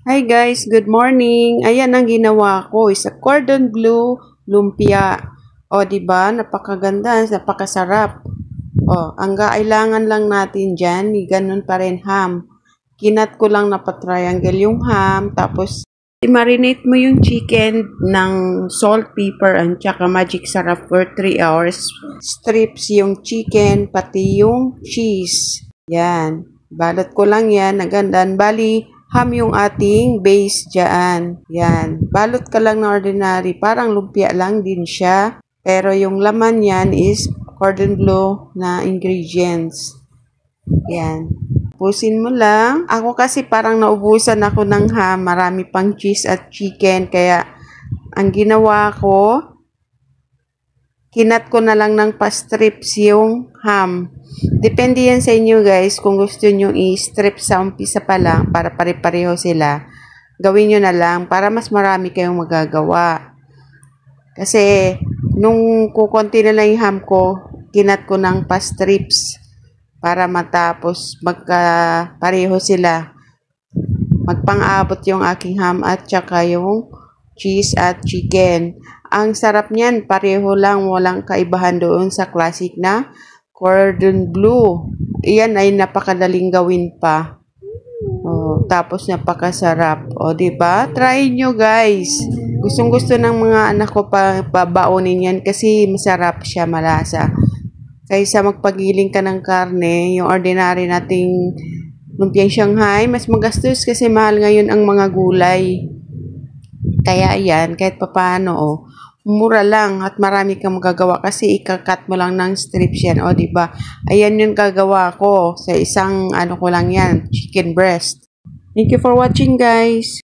Hi guys, good morning. Ayan ang ginawa ko, is a cordon bleu lumpia. O, di ba? Napakaganda, napakasarap. O, ang kailangan lang natin diyan, ganun pa rin ham. Kinat ko lang na pa-triangle yung ham, tapos i-marinate mo yung chicken ng salt, pepper, and tsaka magic sarap for 3 hours. Strips yung chicken, pati yung cheese. Yan. Balot ko lang yan, nagandan. Bali, ham yung ating base dyan. Yan. Balot ka lang na ordinary. Parang lumpia lang din siya. Pero yung laman yan is cordon bleu na ingredients. Yan. Pusin mo lang. Ako kasi parang naubusan ako ng ham. Marami pang cheese at chicken. Kaya ang ginawa ko, kinat ko na lang ng pa-strips yung ham. Depende yan sa inyo guys. Kung gusto nyo i-strip sa umpisa pa lang para pare-pareho sila, gawin nyo na lang para mas marami kayong magagawa. Kasi nung kukunti na lang yung ham ko, kinat ko ng pa-strips para matapos magka-pareho sila. Magpang-abot yung aking ham at saka yung cheese at chicken. Ang sarap niyan, pareho lang, walang kaibahan doon sa classic na cordon bleu. Iyan ay napakadaling gawin pa. Oh, tapos napakasarap. O, di ba? Try nyo, guys. Gustong-gusto ng mga anak ko pa babaunin yan kasi masarap siya, malasa. Kaysa magpagiling ka ng karne, yung ordinary nating lumpiang Shanghai, mas magastos kasi mahal ngayon ang mga gulay. Kaya yan, kahit papaano, oh, mura lang at marami kang magagawa kasi ikakat mo lang ng strips yan, o, diba? Ayan yung gagawa ko sa isang, ano ko lang yan, chicken breast. Thank you for watching, guys.